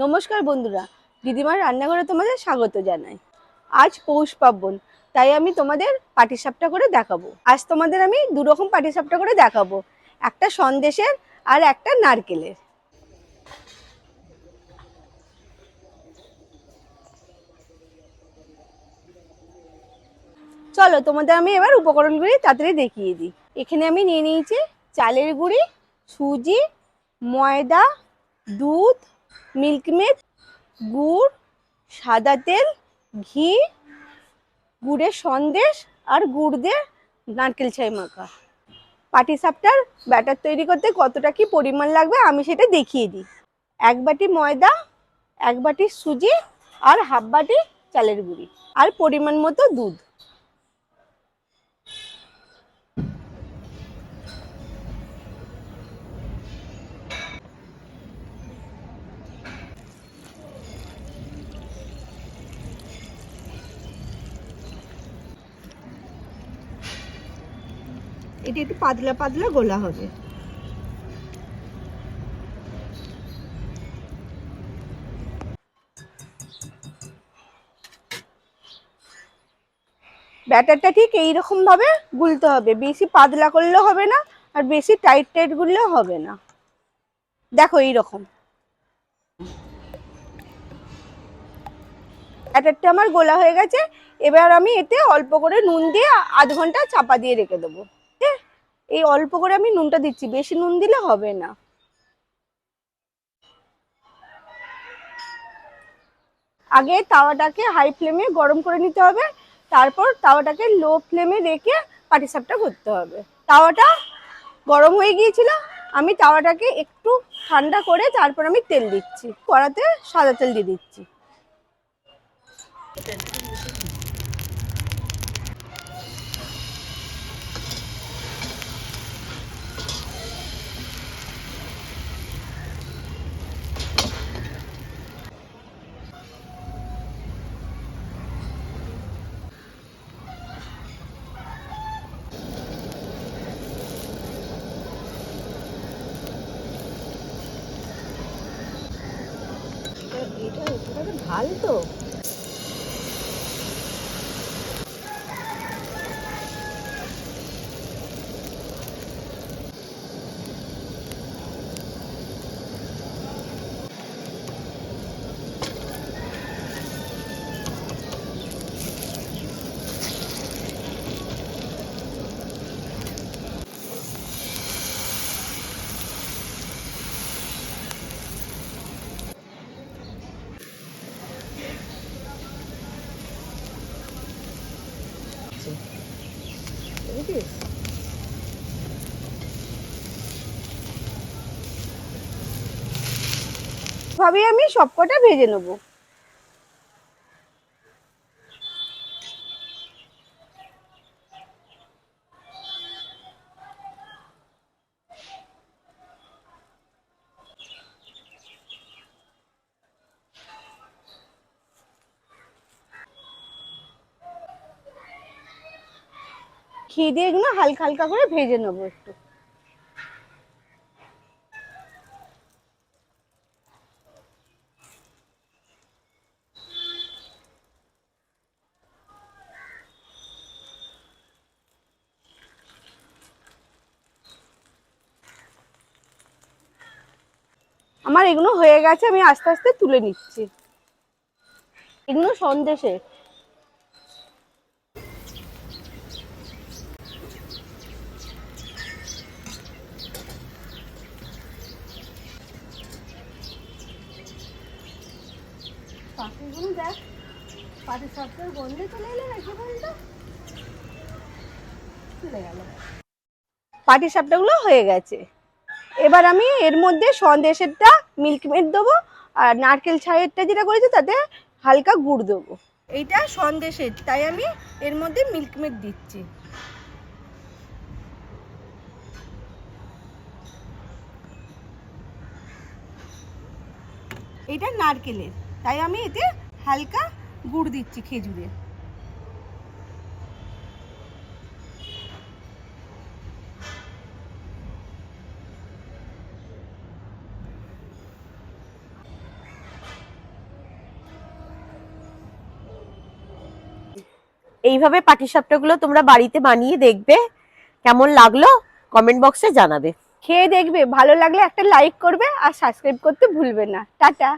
নমস্কার বন্ধুরা, দিদিমার রান্নাঘরে তোমাদের স্বাগত জানাই। আজ পৌষ পার্বণ, তাই আমি তোমাদের পাটিসাপটা করে দেখাবো। আজ তোমাদের আমি দু রকম পাটিসাপটা করে দেখাবো, একটা সন্দেশের আর একটা নারকেলের। চলো তোমাদের আমি এবার উপকরণগুলি তাড়াতাড়ি দেখিয়ে দিই। এখানে আমি নিয়ে নিয়েছি চালের গুঁড়ি, সুজি, ময়দা, দুধ, মিল্কমেড, গুড়, সাদা তেল, ঘি, গুড়ের সন্দেশ আর গুড় দিয়ে নারকেল ছাই মাখা। পাটিসাপটার ব্যাটার তৈরি করতে কতটা কি পরিমাণ লাগবে আমি সেটা দেখিয়ে দিই। 1 বাটি ময়দা, 1 বাটি সুজি আর হাফ বাটি চালের গুঁড়ি আর পরিমাণ মতো দুধ। এটা একটু পাতলা পাতলা গোলা হবে। ব্যাটারটা ঠিক এইরকম ভাবে গুলতে হবে, বেশি পাতলা করলেও হবে না আর বেশি টাইট টাইট গুললেও হবে না। দেখো এইরকম ব্যাটারটা আমার গোলা হয়ে গেছে। এবার আমি এতে অল্প করে নুন দিয়ে আধ ঘন্টা চাপা দিয়ে রেখে দেবো। এই অল্প করে আমি নুনটা দিচ্ছি, বেশি নুন দিলে হবে না। আগে তাওয়াটাকে হাই ফ্লেমে গরম করে নিতে হবে, তারপর তাওয়াটাকে লো ফ্লেমে রেখে পাটিসাপটা করতে হবে। তাওয়াটা গরম হয়ে গিয়েছিল, আমি তাওয়াটাকে একটু ঠান্ডা করে তারপর আমি তেল দিচ্ছি। কড়াতে সাদা তেল দিয়ে দিচ্ছি। এটা ঝাল তো ভাবে আমি সবকটা ভেজে নেব। ঘি দিয়ে এগুলো হালকা হালকা করে ভেজে নেবো একটু। আমার এগুলো হয়ে গেছে, আমি আস্তে আস্তে তুলে নিচ্ছি। এগুলো সন্দেশে। পাখিগুলো দেখ, পাটিসাপটার গন্ধে চলে এলো নাকি বলতো, চলে গেল। পাটিসাপটাগুলো হয়ে গেছে। এবার আমি এর মধ্যে সন্দেশেরটা মিল্কমেড দেবো আর নারকেল ছাইয়েরটা যেটা করেছি তাতে হালকা গুড় দেবো। এইটা সন্দেশের, তাই আমি এর মধ্যে মিল্কমেড দিচ্ছি। এটা নারকেলের, তাই আমি এতে হালকা গুড় দিচ্ছি খেজুরের। এইভাবে পাটিসাপটাগুলো তোমরা বাড়িতে বানিয়ে দেখবে, কেমন লাগলো কমেন্ট বক্সে জানাবে। খেয়ে দেখবে, ভালো লাগলে একটা লাইক করবে আর সাবস্ক্রাইব করতে ভুলবে না। টাটা।